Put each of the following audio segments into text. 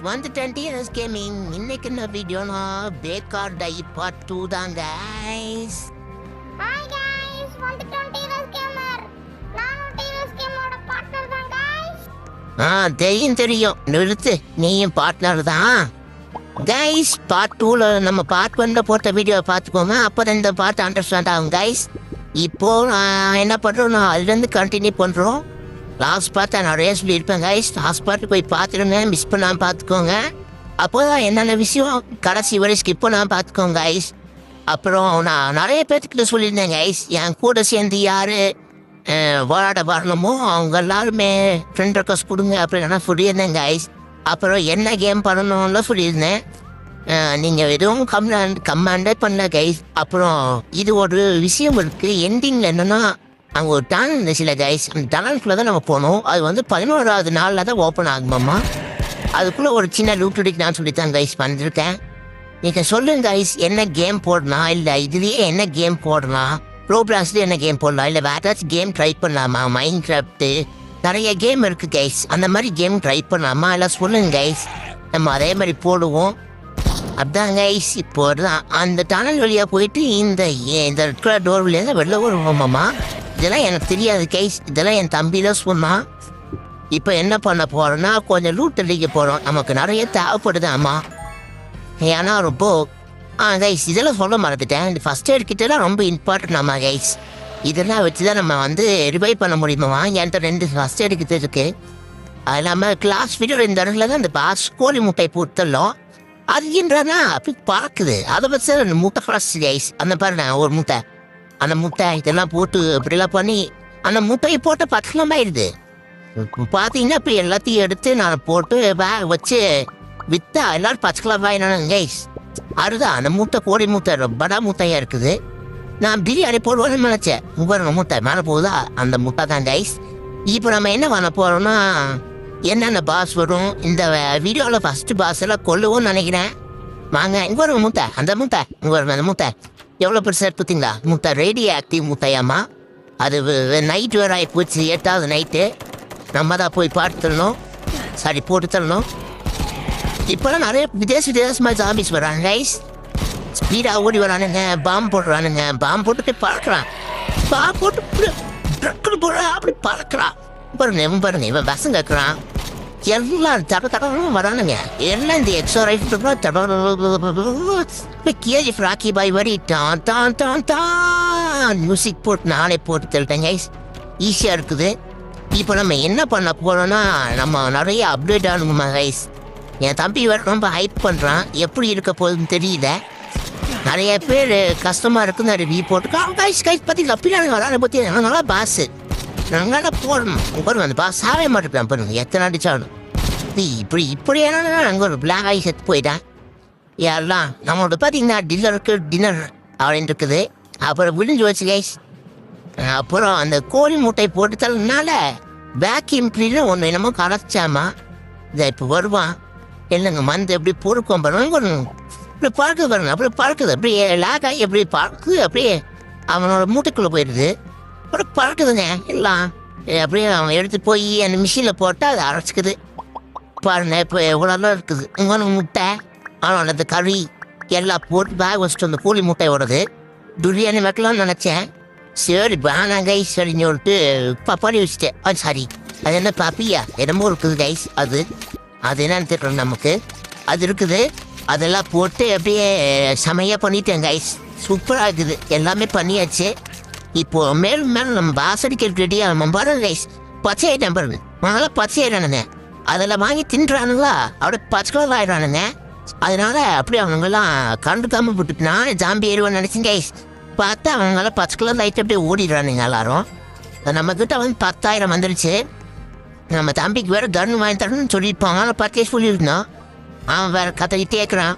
வந்துட்டேன் DS gaming. இன்னைக்கு என்ன வீடியோனா பேக்கார் டை பார்ட் 2 தான் கைஸ். ஹாய் गाइस, வந்துட்டோம் டிஎஸ் கேமர். நானும் டிஎஸ் கேமரோட பார்ட்னர் தான் गाइस. தெரியும் நிறுத்து, நீயும் பார்ட்னர் தான் கைஸ். பார்ட் 2ல நம்ம பார்ட் 1ல போட்ட வீடியோ பார்த்துக்கோங்க, அப்போ இந்த பார்ட் அண்டர்ஸ்டாண்ட் ஆகும் கைஸ். இப்போ என்ன பண்ணுறோம், நான் அதுலேருந்து கண்டினியூ பண்ணுறோம். லாஸ்ட் பார்த்து நான் நிறைய சொல்லியிருப்பேன் கைஸ். லாஸ்ட் பார்த்து போய் பார்த்துருங்க, மிஸ் பண்ணாமல் பார்த்துக்கோங்க. அப்போ தான் என்னென்ன விஷயம் கடைசி வரை ஸ்கிப் பண்ணாமல் பார்த்துக்கோங்க கைஸ். அப்புறம் நான் நிறைய பேர்த்துக்கிட்ட சொல்லியிருந்தேன் கைஸ், என் கூட சேர்ந்து யார் விளையாட வரணுமோ அவங்க எல்லாருமே ஃப்ரெண்ட் ரெக்வஸ்ட் கொடுங்க அப்படின்னு சொல்லியிருந்தேன் கைஸ். அப்புறம் என்ன கேம் பண்ணணும்ல சொல்லியிருந்தேன். நீங்கள் எதுவும் கமாண்டே பண்ணல கைஸ். அப்புறம் இது ஒரு விஷயம் இருக்குது, எண்டிங்கில் என்னென்னா அங்கே ஒரு டேலண்ட் இருந்துச்சுல கைஸ். அந்த டேலண்ட்குள்ளே தான் நம்ம போனோம். அது வந்து 11வது நாளில் தான் ஓப்பன் ஆகுமாம்மா. அதுக்குள்ளே ஒரு சின்ன லூட்டுடிக்கு நான் சொல்லித்தான் கைஸ் பண்ணிருக்கேன். நீங்கள் சொல்லுங்க கைஸ், என்ன கேம் போடலாம், இல்லை இதுலேயே என்ன கேம் போடலாம், ப்ரோக்ராஸ்லேயே என்ன கேம் போடலாம், இல்லை வேறு ஏதாச்சும் கேம் ட்ரை பண்ணலாமா, மைண்ட் கிராஃப்ட்டு நிறைய கேம் இருக்குது கைஸ். அந்த மாதிரி கேம் ட்ரை பண்ணலாமா எல்லாம் சொல்லுங்க கைஸ், நம்ம அதே மாதிரி போடுவோம். அதுதான் கைஸ். இப்போ தான் அந்த டனல் வழியாக போயிட்டு இந்த இருக்கிற டோர் வழியாக தான் வெளில வருவோமாம்மா. இதெல்லாம் எனக்கு தெரியாது கைஸ், இதெல்லாம் என் தம்பியில் சொன்னான். இப்போ என்ன பண்ண போகிறோன்னா கொஞ்சம் லூட் அடிக்க போகிறோம். நமக்கு நிறைய தேவைப்படுது அம்மா. ஏன்னா ரொம்ப கைஸ் இதெல்லாம் சொல்ல மறந்துட்டேன். இந்த ஃபஸ்ட் எய்ட் கிட்டலாம் ரொம்ப இம்பார்ட்டன்ட் ஆமாம் கைஸ். இதெல்லாம் வச்சு தான் நம்ம வந்து ரிவைவ் பண்ண முடியுமா. என்கிட்ட 2 ஃபஸ்ட் எய்ட் கிட்ட இருக்குது. அது இல்லாமல் கிளாஸ் வீடியோ இந்த இடத்துல தான் இந்த பாஸ் கோழி முட்டை போட்டுடலாம். அது என்றனா அப்படி பறக்குது, அதை வச்சு அந்த முட்டை ஃப்ரெஷ் கைஸ். அந்த பாருங்க ஒரு முட்டை, அந்த முட்டை இதெல்லாம் போட்டு இப்படிலாம் பண்ணி அந்த முட்டையை போட்டு 10 கிலோமாயிருது. பார்த்தீங்கன்னா இப்போ எல்லாத்தையும் எடுத்து நான் போட்டு பேக் வச்சு விற்றா எல்லோரும் 10 கிலோ வாங்கினாங்க கைஸ். அதுதான் அந்த முட்டை கோழி முட்டை படா முட்டையாக இருக்குது. நான் பிரியாணி போடுவோன்னு நினச்சேன். உங்கள் முட்டை மேலே போகுதா, அந்த முட்டை தான் கைஸ். இப்போ நம்ம என்ன பண்ண போகிறோம்னா என்னென்ன பாஸ் வரும் இந்த வீடியோவில் ஃபஸ்ட்டு பாஸ் எல்லாம் கொல்லுவோம்னு நினைக்கிறேன். வாங்க இங்கே ஒரு முட்டை, அந்த முட்டை இங்கே ஒரு அந்த முட்டை எவ்வளோ பெருசாக எடுத்துங்களா முட்டை, ரேடியோ ஆக்டிவ் முட்டையாம்மா. அது நைட் வேறு ஆகி போச்சு, 8வது நைட்டு. நம்ம தான் போய் பார்த்து தரணும், சாரி போட்டு தரணும். இப்போலாம் நிறைய வித்தியாசமாக ஜாம்பிஸ் வராங்க கைஸ். ஸ்பீடாக ஓடி வரானுங்க, பாம்பு போடுறானுங்க, பாம்பு போட்டுட்டு பறக்கிறான், பாம்பு போட்டு போடுறான், அப்படி பறக்கிறான். பாருங்க இவன் பசங்க கேட்குறான். எல்லாம் தடவும் வரானுங்க. எல்லாம் இந்த எக்ஸோ ரைட் கேஜிஎஃப் ராக்கி பாய் வரி டான் டான் டான் டான் மியூசிக் போட்டு நானே போட்டு தள்ளிட்டேன் கைஸ். ஈஸியாக இருக்குது. இப்போ நம்ம என்ன பண்ண போகிறோன்னா நம்ம நிறைய அப்டேட் ஆகணுமா கைஸ். என் தம்பி வேறு ரொம்ப ஹைப் பண்ணுறான், எப்படி இருக்க போகுதுன்னு தெரியல. நிறைய பேர் கஷ்டமாக இருக்குன்னு ரிவ்யூ போட்டுருக்கான் கைஸ். பார்த்தீங்களா பின்னாடி வரான பற்றி நல்லா பாஸு நாங்கள் போடணும். பாருங்க அந்த பாஸ் சாவே மாட்டேன் பாருங்க, எத்தனை அடிச்சாலும் இப்படி ஏன்னா அங்கே ஒரு பிளாக் ஆகி செத்து போயிட்டேன். யாரெல்லாம் நம்மளோட பார்த்தீங்கன்னா டின்னர் அப்படின்னு இருக்குது. அப்புறம் விழிஞ்சு வச்சு கைஸ். அப்புறம் அந்த கோழி முட்டை போட்டு தரனால வேக்யூம் கிளீனர் ஒன்று என்னமோ கரைச்சாமா. இதை இப்போ வருவான் இல்லைங்க மந்து எப்படி பொறுக்கும் பாருங்க, இப்படி பறக்குது பாருங்க, அப்படி பறக்குது, அப்படியே லேக் ஆகி எப்படி பறக்குது, அப்படியே அவனோட மூட்டைக்குள்ளே போயிடுது, அப்புறம் பறக்குதுங்க எல்லாம். அப்படியே அவன் எடுத்து போய் அந்த மிஷினில் போட்டால் அது அரைச்சிக்குது பாருங்க. இப்போ எவ்வளோலாம் இருக்குது இங்கே முட்டை, ஆனால் அந்த கறி எல்லாம் போட்டு பேக் வச்சுட்டு அந்த கோழி முட்டை ஓடுது. பிரியாணி வைக்கலாம்னு நினச்சேன், சரி வேணாம் கைஸ் சரின்னு சொல்லிட்டு பப்பாளி வச்சுட்டேன். சாரி அது என்ன பப்பியா என்னமோ இருக்குது கைஸ். அது என்னன்னு தெரியல நமக்கு, அது இருக்குது. அதெல்லாம் போட்டு அப்படியே செமையாக பண்ணிட்டேன் கைஸ். சூப்பராக இருக்குது, எல்லாமே பண்ணியாச்சு. இப்போது மேலும் நம்ம வாசடிக்கிறது ரெடியாக நம்ம பாருங்க கைஸ். பச்சை ஐட்டம் பாருங்க, நல்லா பச்சை ஆயிடானுங்க. அதெல்லாம் வாங்கி தின்றானுங்களா அப்படியே 10 கிலோ ஆயிடானுங்க. அதனால அப்படியே அவங்கெல்லாம் கண்டுக்காமல் விட்டுட்டு நான் ஜாம்பி ஏறுவான்னு நினச்சேன் கைஸ். பார்த்தா அவங்களாம் 10 கிலோ லைட் அப்படியே ஓடிடுறானுங்க எல்லாரும். நம்மக்கிட்ட வந்து 10,000 வந்துடுச்சு. நம்ம தம்பிக்கு வேறு கன் வாங்கி தரணும்னு சொல்லியிருப்பாங்க, ஆனால் 10 சொல்லியிருந்தான். அவன் வேறு கத்திக்கிட்டே இருக்கிறான்.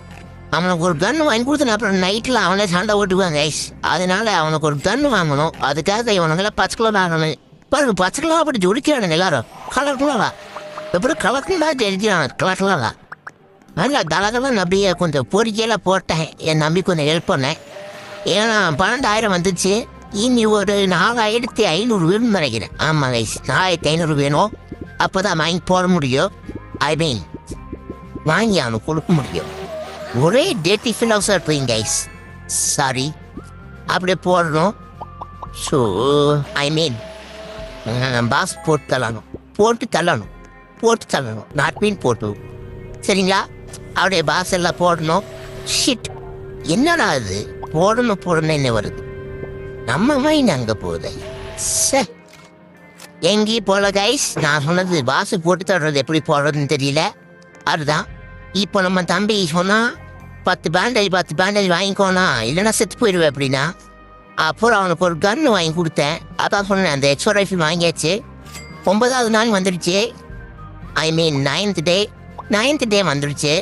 அவனுக்கு ஒரு கன்று வாங்கி கொடுத்தன அப்புறம் நைட்டில் அவனே சண்டை ஓட்டுவாங்க கைஸ். அதனால அவனுக்கு ஒரு கன்று வாங்கணும், அதுக்காக இவனுங்கெல்லாம் 10 கிலோ வாங்கணும். பாருங்க 10 கிலோ அப்படி ஜொலிக்கிறானுங்க எல்லாரும். கலர்லாம் எப்படி கலர்லாம் தெரிஞ்சுக்கிறாங்க, கலர்லாம் நல்லா கலகலாம். அப்படியே கொஞ்சம் பொறிக்கையெல்லாம் போட்டேன், என் நம்பி கொஞ்சம் ஹெல்ப் பண்ணேன். ஏன்னா 12,000 வந்துச்சு. இனி ஒரு 4,500 வேணும்னு நினைக்கிறேன். ஆமாம் கைஸ் 4,500 வேணும், அப்போ தான் வாங்கி போட முடியும். ஐ மீன் வாங்கி அவனுக்கு கொடுக்க முடியும். ஒரே டேட்டி ஃபிலாசர் இருப்பீங்க கைஸ். சாரி, அப்படியே போடணும். ஸோ ஐ மீன் பாஸ் போட்டு தள்ளணும் நாட் மீன் போட்டு. சரிங்களா? அப்படியே பாஸ் எல்லாம் போடணும். ஷிட், என்னடா அது போடணும் என்ன வருது? நம்ம மைண்ட் அங்கே போகுது. எங்கேயும் போல கைஸ். நான் சொன்னது பாஸ் போட்டு தர்றது எப்படி போடுறதுன்னு தெரியல. அதுதான் இப்போ நம்ம தம்பி சொன்னால் 10 பேண்டேஜ் வாங்கிக்கோனா, இல்லைன்னா செத்து போயிடுவேன் அப்படின்னா. அப்புறம் அவனுக்கு ஒரு கன்று வாங்கி கொடுத்தேன். அதான் சொன்னேன், அந்த எக்ஸ்ட்ரா ரைஃபிள் வாங்கியாச்சு. 9வது நாள் வந்துடுச்சு. ஐ மீன் 9th டே வந்துடுச்சு.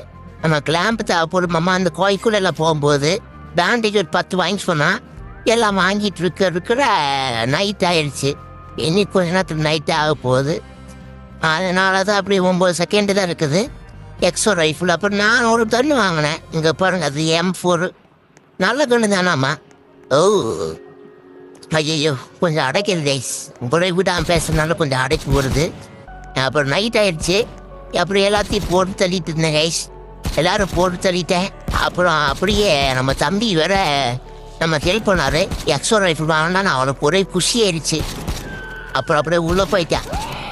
நம்ம கிளாம்பு தேவைப்படுமாம்மா. அந்த கோயிலுக்குள்ள எல்லாம் போகும்போது பேண்டேஜ் ஒரு 10 வாங்கி சொன்னால் எல்லாம் வாங்கிட்டு இருக்கிற நைட் ஆயிடுச்சு. இன்னைக்கு கொஞ்ச நேரத்துக்கு நைட்டு ஆக போகுது. அதனால தான் அப்படி 9 செகண்டு தான் இருக்குது எக்ஸ்ட்ரா ரைஃபிள். அப்புறம் நான் ஒரு கன்று வாங்கினேன். இங்கே பாருங்கள், அது M4 நல்ல கன்று தானாம்மா. ஓ ஐயோ, கொஞ்சம் அடைக்கிறது கைஸ். உங்களை விடாமல் பேசுறதுனால கொஞ்சம் அடைச்சி போடுது. அப்புறம் நைட் ஆயிடுச்சு. அப்புறம் எல்லாத்தையும் போட்டு தள்ளிட்டு இருந்தேன் கைஸ். எல்லாரும் போட்டு தள்ளிட்டேன். அப்புறம் அப்படியே நம்ம தம்பி வேற நம்ம ஹெல்ப் பண்ணாரு. எக்ஸ்ட்ரா ரைஃபிள் வாங்கினா அவனுக்கு ஒரே குஷி ஆயிடுச்சு. அப்புறம் அப்படியே உள்ளே போயிட்டேன்.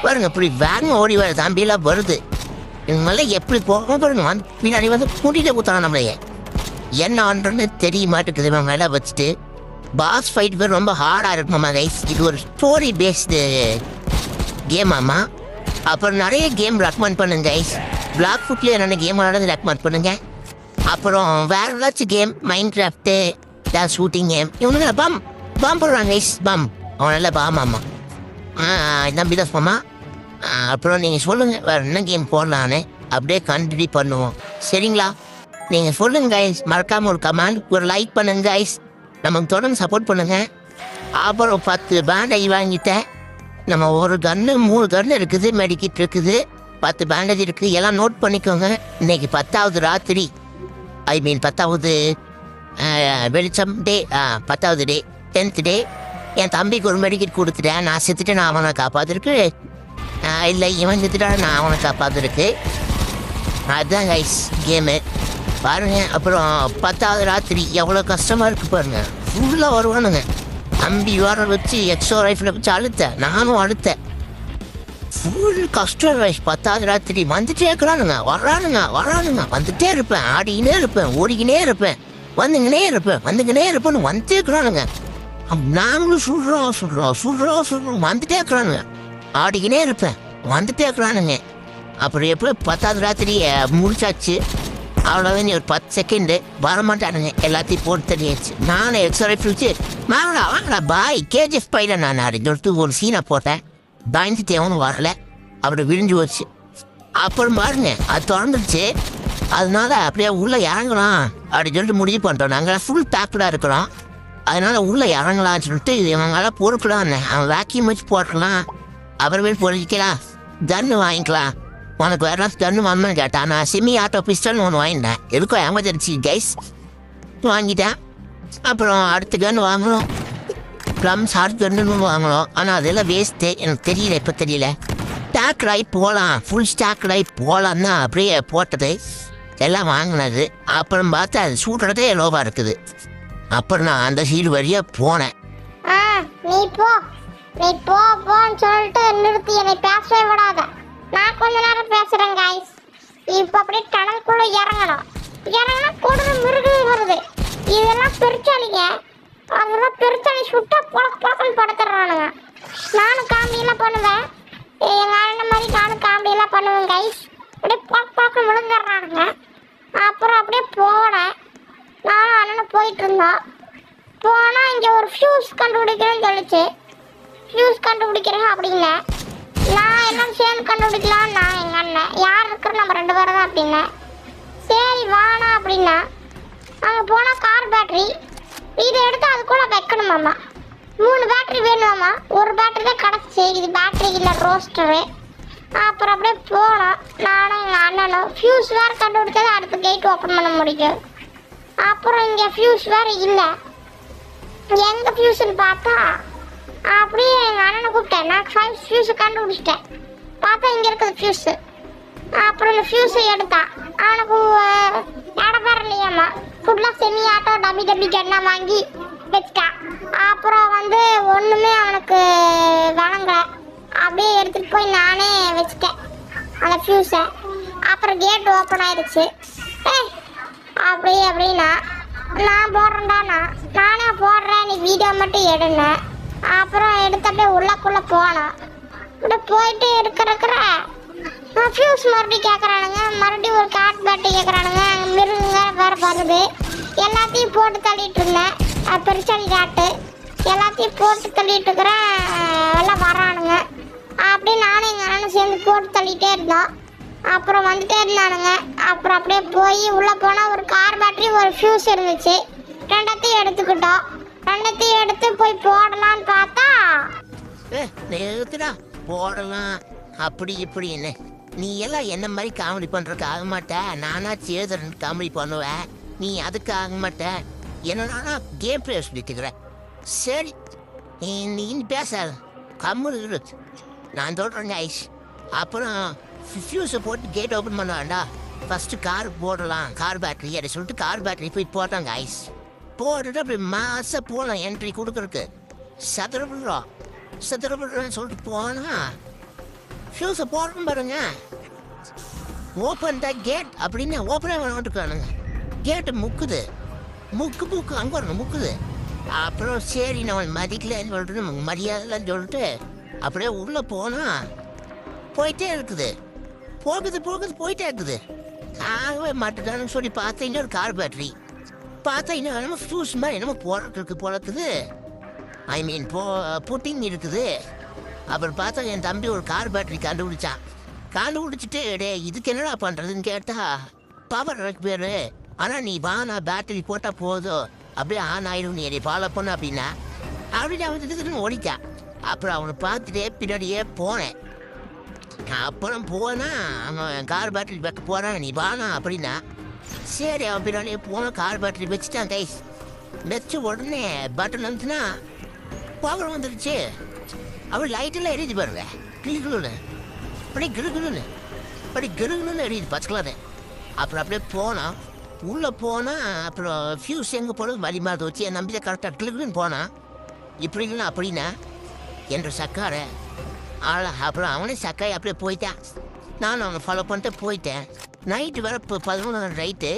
பாருங்க, இப்படி வேகமாக ஓடி வர தம்பியெல்லாம் வருது. இவங்கெல்லாம் எப்படி போக பாருங்க. வந்து பின்னாடி வந்து கூட்டிகிட்டே கொடுத்தாங்க நம்மளையே. என்ன ஆண்டுன்னு தெரிய மாட்டேங்குது. இவன் மேலே வச்சுட்டு பாஸ் ஃபைட் பேர் ரொம்ப ஹார்டாக இருக்குமாம்மா கைஸ். இது ஒரு ஸ்டோரி பேஸ்டு கேமாம்மா. அப்புறம் நிறைய கேம் ரெக்கமெண்ட் பண்ணுங்க கைஸ். பிளாக் ஃபுட்லேயே என்னென்ன கேம் விளாடுறது ரெக்கமெண்ட் பண்ணுங்க. அப்புறம் வேற ஏதாச்சும் கேம், மைண்ட் கிராஃப்ட்டு, ஏதாவது ஷூட்டிங் கேம். இவனுங்க பாம் போடுறாங்க கைஸ். அவன் நல்லா பாமாம்மா. நம்பி தான் சொம்மா. அப்புறம் நீங்கள் சொல்லுங்கள் வேறு என்ன கேம் போடலான்னு. அப்படியே கண்டினியூ பண்ணுவோம். சரிங்களா? நீங்கள் சொல்லுங்க கைஸ். மறக்காமல் ஒரு கமெண்ட், ஒரு லைக் பண்ணுங்க கைஸ். நமக்கு தொடர்ந்து சப்போர்ட் பண்ணுங்கள். அப்புறம் 10 பேண்டேஜ் வாங்கிட்டேன். நம்ம ஒரு கன்று 3 கன்று இருக்குது, மெடிக்கிட் இருக்குது, 10 பேண்டேஜ் இருக்குது. எல்லாம் நோட் பண்ணிக்கோங்க. இன்னைக்கு 10வது ராத்திரி, ஐ மீன் 10வது வெளிச்சம் டே, 10வது டே, 10th டே. என் தம்பிக்கு ஒரு மெடிக்கிட் கொடுத்துட்டேன். நான் செத்துட்டு நான் அவனை காப்பாற்றிருக்கு. இல்லை, இவன் செத்துட்டா நான் அவனை காப்பாற்றிருக்கு. அதுதான் கைஸ் கேமு பாருங்க. அப்புறம் 10வது ராத்திரி எவ்வளோ கஷ்டமாக இருக்குது பாருங்க. ஃபுல்லாக வருவானுங்க. தம்பி வர வச்சு எக்ஸ்ட்ரா ரைஃபில் வச்சு அழுத்தேன். நானும் அழுத்தேன். ஃபுல் கஷ்டம் ரைஸ். 10வது ராத்திரி வந்துட்டே இருக்கிறானுங்க. வரானுங்க. வந்துட்டே இருப்பேன். ஆடிக்கினே இருப்பேன், ஓடிக்கினே இருப்பேன், வந்துக்கினே இருப்பேன்னு வந்துட்டே இருக்கிறானுங்க. நாங்களும் சுடுறோம் வந்துட்டே இருக்கிறானுங்க. ஆடிக்கினே இருப்பேன், வந்துட்டே இருக்கிறானுங்க. அப்புறம் எப்போ 10வது ராத்திரி முடிச்சாச்சு. அவ்வளோதான். ஒரு 10 செகண்டு வரமாட்டானுங்க. எல்லாத்தையும் போட்டு தள்ளியாச்சு. நானும் எக்ஸ்ட்ரா ரைஃபிள் வச்சு வாங்கடா பாய் KGF பையில நான் சொல்லிட்டு ஒரு சீனை போட்டேன். பயந்துட்டு எவனும் வரல. அப்படி விழிஞ்சு வச்சு. அப்புறம் பாருங்க, அது திறந்துருச்சு. அதனால அப்படியே உள்ளே இறங்கலாம் அப்படின்னு சொல்லிட்டு முடிவு பண்ணிட்டோம். நாங்கள் ஃபுல் பேக்கடாக இருக்கிறோம். அதனால உள்ளே இறங்கலாம்னு சொல்லிட்டு இவங்களாம் பொறுக்கலான்னு அவன் வேக்யூம் வச்சு போட்டுக்கலாம். அப்புறமே பொறிக்கலாம், கன்று வாங்கிக்கலாம். உனக்கு வேறு கன்று வாங்கணும்னு கேட்டான். நான் செமி ஆட்டோ பிஸ்டல்னு ஒன்று வாங்கிட்டேன். எதுக்கும் எமர்ஜென்சி கைஸ் வாங்கிட்டேன். அப்புறம் அடுத்த கன்று வாங்கணும், ப்ளம் ஷார்ட் கன்று வாங்கணும். ஆனால் அதெல்லாம் வேஸ்ட்டு. எனக்கு தெரியல, இப்போ தெரியல. ஸ்டாக் ரைட் போகலாம், ஃபுல் ஸ்டாக் ரைட் போகலான்னு தான் அப்படியே போட்டது எல்லாம் வாங்கினது. அப்புறம் பார்த்தா அது சூடுறதே லோவாக இருக்குது. அப்புறம் நான் அந்த சீடு வழியாக போனேன். நீ போன்னு சொல்லிட்டு நிறுத்தி என்னை பேசவே விடாத. நான் கொஞ்ச நேரம் பேசுறேன் கைஸ். இப்போ அப்படியே டனலுக்குள்ள இறங்கினா கூடுதல் மிருகம் வருது. இதெல்லாம் பெருச்சாலிங்க. அதெல்லாம் பெருச்சாலி சுட்டா புழக்கன்னு படுத்துறானுங்க. நானும் காமெடியெல்லாம் பண்ணுவேன். எங்கள் அண்ணன் மாதிரி நானும் காமெடியெல்லாம் பண்ணுவேன் கைஸ். அப்படியே புழக்கம் விழுந்துடுறானுங்க. அப்புறம் அப்படியே போனேன். நானும் அண்ணனும் போயிட்டு இருந்தோம். போனால் இங்கே ஒரு ஃபியூஸ் கண்டுபிடிக்கிறேன்னு சொல்லிச்சு. ஃபியூஸ் கண்டுபிடிக்கிறேன் அப்படிங்க. நான் எல்லாம் சேர்ந்து கண்டுபிடிக்கலாம். நான் எங்கள் அண்ணன் யார் இருக்கிற நம்ம 2 பேரும் தான் அப்படின்னேன். சரி வானா அப்படின்னா அங்கே போனால் கார் பேட்ரி இதை எடுத்து அதுக்குள்ளே வைக்கணுமாம்மா. 3 பேட்ரி வேணுமாம்மா. ஒரு பேட்ரி தான் கிடச்சி. இது பேட்ரி இல்லை, ரோஸ்டரு. அப்புறம் அப்படியே போனோம். நானும் எங்கள் அண்ணனும். ஃபியூஸ் வேறு கண்டுபிடிச்சது அடுத்த கேட் ஓப்பன் பண்ண முடியும். அப்புறம் இங்கே ஃபியூஸ் வேறு இல்லை. எங்கே ஃபியூஸ்ன்னு பார்த்தா அப்படியே எங்கள் அண்ணனை கூப்பிட்டேன். நான் 5 ஃபியூஸை கண்டுபிடிச்சிட்டேன். பார்த்தா இங்கே இருக்குது ஃபியூஸு. அப்புறம் இந்த ஃபியூஸை எடுத்தான். அவனுக்கு இடப்பேர் இல்லையாம்மா, ஃபுல்லாக செமி ஆட்டோ டபி டபி கண்ணா வாங்கி வச்சுட்டான். அப்புறம் வந்து ஒன்றுமே அவனுக்கு வழங்கலை. அப்படியே எடுத்துகிட்டு போய் நானே வச்சுட்டேன் அந்த ஃபியூஸை. அப்புறம் கேட் ஓப்பன் ஆயிடுச்சு. அப்படின்னா நான் போடுறேன்டாண்ணா, நானே போடுறேன், நீ வீடியோ மட்டும் எடுனேன். அப்புறம் எடுத்து அப்படியே உள்ளக்குள்ளே போனோம். இப்படி போயிட்டு இருக்கிற ஃபியூஸ் மறுபடியும் கேட்குறானுங்க, மறுபடியும் ஒரு காட் பேட்டரி கேட்குறானுங்க. மிருகுங்க வேறு வருது. எல்லாத்தையும் போட்டு தள்ளிட்டு இருந்தேன். பெருச்சாளி காட்டு எல்லாத்தையும் போட்டு தள்ளிட்டு இருக்கிறேன். எல்லாம் வரானுங்க. அப்படியே நானும் எங்கள் அண்ணனும் சேர்ந்து போட்டு தள்ளிட்டே இருந்தோம். அப்புறம் வந்துட்டே இருந்தானுங்க. அப்புறம் அப்படியே போய் உள்ளே போனால் ஒரு கார் பேட்டரி ஒரு ஃபியூஸ் இருந்துச்சு. ரெண்டத்தையும் எடுத்துக்கிட்டோம். ரெண்டத்தையும் எடுத்து போய் போடலான்னு பார்த்தா நிறுத்துடா, போடலாம் அப்படி இப்படின்னு. நீ எல்லாம் என்ன மாதிரி காமெடி பண்ணுறதுக்கு ஆக மாட்ட. நானா சேதரன் காமெடி பண்ணுவேன், நீ அதுக்கு ஆக மாட்ட. என்னன்னா கேம் பிளே சொல்லிட்டுக்கிற. சரி நீ பேச கம்முன்னு இரு, நான் சொல்கிறேங்க ஐஸ். அப்புறம் ஃபியூஸை போட்டு கேட் ஓப்பன் பண்ண வேண்டாம், ஃபஸ்ட்டு கார் போடலாம், கார் பேட்டரி அதை சொல்லிட்டு கார் பேட்டரி போய் போட்டாங்க ஐஸ். போட்டுட்டு அப்படி மாதம் போகலாம் என்ட்ரி கொடுக்குறக்கு. சதுரபுரம் சொல்லிட்டு போனால் ஃபியூஸை போடணும் பாருங்க. ஓப்பன் த கேட் அப்படின்னு ஓப்பனே வந்துட்டுக்கானுங்க. கேட்டு முக்குது, முக்கு அங்கே வரணும் முக்குது. அப்புறம் சரி நான் மதிக்கலன்னு சொல்லிட்டு மரியாதைன்னு சொல்லிட்டு அப்படியே உள்ளே போனால் போயிட்டே இருக்குது. போயிட்டே இருக்குது. ஆகவே மாட்டுதான்னு சொல்லி பார்த்தா இன்னொரு கார் பேட்டரி பார்த்தா இன்னும் என்னமோ ஃபியூஸ் மாதிரி என்னமோ போலக்குது. ஐ மீன் புட்டிங் இருக்குது. அப்புறம் பார்த்தா என் தம்பி ஒரு கார் பேட்டரி கண்டுபிடிச்சிட்டு டே இதுக்கு என்னடா பண்ணுறதுன்னு கேட்டால் பவர் எனக்கு பேர், ஆனால் நீ வா நான் பேட்டரி போட்டால் போதும் அப்படியே ஆன் ஆயிடும், நீ என்னை ஃபாலோ பண்ண அப்படின்னா அப்படின்னு அவன் ஓடிட்டான். அப்புறம் அவனை பார்த்துட்டே பின்னாடியே போனேன். அப்புறம் போனால் அவன் கார் பேட்டரி வைக்க போகிறான், நீ வானா அப்படின்னா சரி அவன் பின்னாடியே போனால் கார் பேட்டரி வச்சுட்டான் கைஸ். வச்ச உடனே பட்டன் வந்துச்சுன்னா பவர் வந்துடுச்சு. அவள் லைட்டெல்லாம் எரியுது பாருங்க, கிளுன்னு அப்படி கிருகுன்னு எரியுது பச்சைக்கலான்னு. அப்புறம் அப்படியே போனால் உள்ளே போனால் அப்புறம் ஃபியூஸ் எங்கே போனது வழி மாதிரி வச்சு என் நம்பிதான் கரெக்டாக கிளுக்குன்னு போனான். இப்படி இல்லைன்னா அப்படின்னா என்ற சக்கார ஆள. அப்புறம் அவனே சக்காய் அப்படியே போயிட்டான். நானும் அவனை ஃபாலோ பண்ணிட்டு போயிட்டேன். நைட்டு வேறு இப்போ 11 நைட்டு.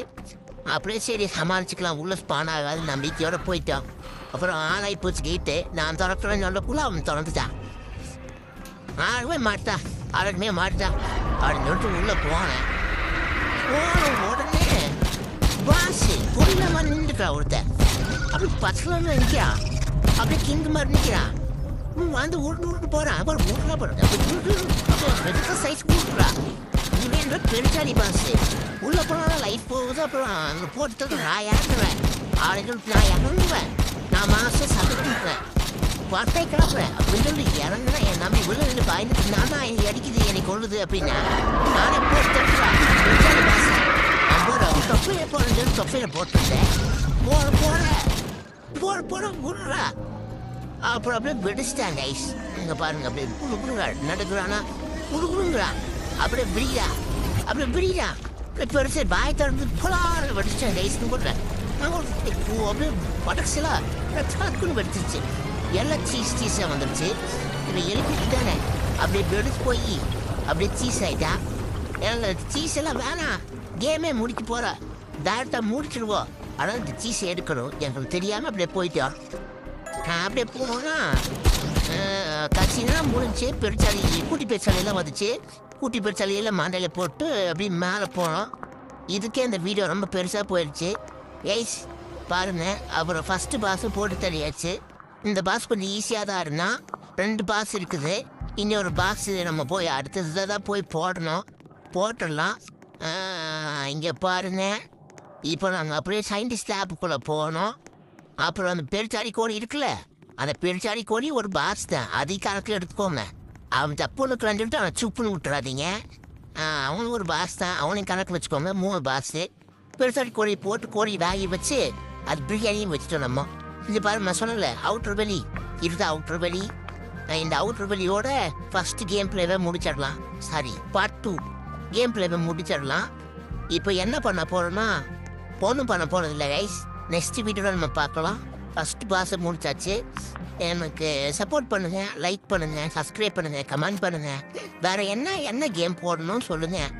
அப்படியே சரி சமாளிச்சுக்கலாம், உள்ள ஸ்பான் ஆகாது நம்பிக்கையோடு போயிட்டான். அப்புறம் ஆளாகி போச்சு கேட்டு. நான் திறக்கிறேன்னு சொல்லக்குள்ள அவன் திறந்துட்டான். ஆகவே மாட்டான், ஆளுமே மாட்டான் அப்படின்னு சொல்லிட்டு உள்ளே போனேன். போன உடனே பாசு பொருளை மாதிரி நின்றுக்கிறான் ஒருத்தன். அப்படி பச்சைலாம் நிற்கிறான், அப்படியே கிங்கு மாதிரி நிற்கிறான். வந்து உருட்டு போகிறான். அப்புறம் உருட்டா போகிறான், சைஸ் கொடுக்குறான். இவன்ற பெருச்சாடி பாசு உள்ளே போனாலும் லைஃப் போகுது. அப்புறம் அங்கே போட்டு நான் இறங்குவேன், ஆளுகள் நான் இறங்குவேன், நான் மாதம் சதுக்குவேன், பட்டை கிளப்புறேன் அப்படின்னு சொல்லி இறங்குனா என் நம்பி உள்ள நின்று பயந்துட்டு நானா என்னை அடிக்குது என்னை கொள்ளுது அப்படின்னா நானே போட்டு தட்டுறான். பெருச்சாடி பாசு நான் தொப்பையை போறேன்னு சொல்லி தொப்பையை போட்டுட்டேன். போட விடுறா. அப்புறம் அப்படியே வெடிச்சிட்டாங்க ஐஸ். இங்கே பாருங்க அப்படியே குடுக்குறா நடக்குறானா குடுக்குறான். அப்படியே விடிக்கிறான் பெருசு பாய் திறந்து பொலாறு வெடிச்சிட்டாங்க ஐஸ்னு போடுறேன். அப்படியே படக்ஸெல்லாம் டக்குன்னு வெடிச்சிருச்சு. எல்லாம் சீஸாக வந்துடுச்சு. இதை எழுப்பிட்டு தானே அப்படியே வெடிச்சு போய் அப்படியே சீஸ் ஆகிட்டான். எல்லாம் சீஸ் எல்லாம் வேணாம், கேமே முடிக்க போகிற டேரெக்டாக முடிச்சிடுவோம். ஆனால் இந்த சீஸை எடுக்கணும் எங்களுக்கு தெரியாமல் அப்படியே போயிட்டோம். அப்படியே போனோன்னா கட்சினா முடிஞ்சு பெருச்சாலி கூட்டி பெருச்சாலையெல்லாம் வந்துச்சு. கூட்டி பெருச்சாலையெல்லாம் மண்டையில் போட்டு அப்படி மேலே போனோம். இதுக்கே இந்த வீடியோ ரொம்ப பெருசாக போயிடுச்சு எய்ஸ் பாருங்க. அப்புறம் ஃபஸ்ட்டு பாஸும் போட்டு தள்ளியாச்சு. இந்த பாஸ் கொஞ்சம் ஈஸியாக தான் இருந்தால் 2 பாஸ் இருக்குது. இன்னொரு பாக்ஸ் நம்ம போய் அடுத்தது தான் போய் போட்டுடலாம். இங்கே பாருங்க, இப்போ நாங்கள் அப்படியே சயின்டிஸ்ட் லேப்புக்குள்ளே போனோம். அப்புறம் அந்த பெருச்சாடி கோழி இருக்குல்ல, அந்த பெருச்சாடி கோழி ஒரு பாஸ் தான், அதை கணக்கில் எடுத்துக்கோங்க. அவன் தப்புன்னு சொல்லிட்டு அவனை சுப்புன்னு விட்டுறாதீங்க. அவனும் ஒரு பாஸ் தான், அவனையும் கணக்கில் வச்சுக்கோங்க. 3 பாஸு. பெருசாடி கோழி போட்டு கோழி வேகி வச்சு அது பிரியாணியும் வச்சுட்டோம் நம்ம. இது பாரு நான் சொன்னல அவுட்டர் வெளி இதுதான் அவுட்டர் வெளி. இந்த அவுட்டர் வெளியோட ஃபர்ஸ்ட் கேம் பிளேவை முடிச்சிடலாம். சாரி பார்ட் 2 கேம் பிளே முடிச்சிடலாம். இப்போ என்ன பண்ண போகிறோன்னா ஒன்றும் பண்ண போகிறதில்ல கைஸ். நெக்ஸ்ட் வீடியோவில் நம்ம பார்க்கலாம். ஃபஸ்ட்டு பாஸை முடிச்சாச்சு. எனக்கு சப்போர்ட் பண்ணுங்கள், லைக் பண்ணுங்கள், சப்ஸ்கிரைப் பண்ணுங்கள், கமெண்ட் பண்ணுங்கள். வேறு என்ன கேம் போடணும்னு சொல்லுங்கள்.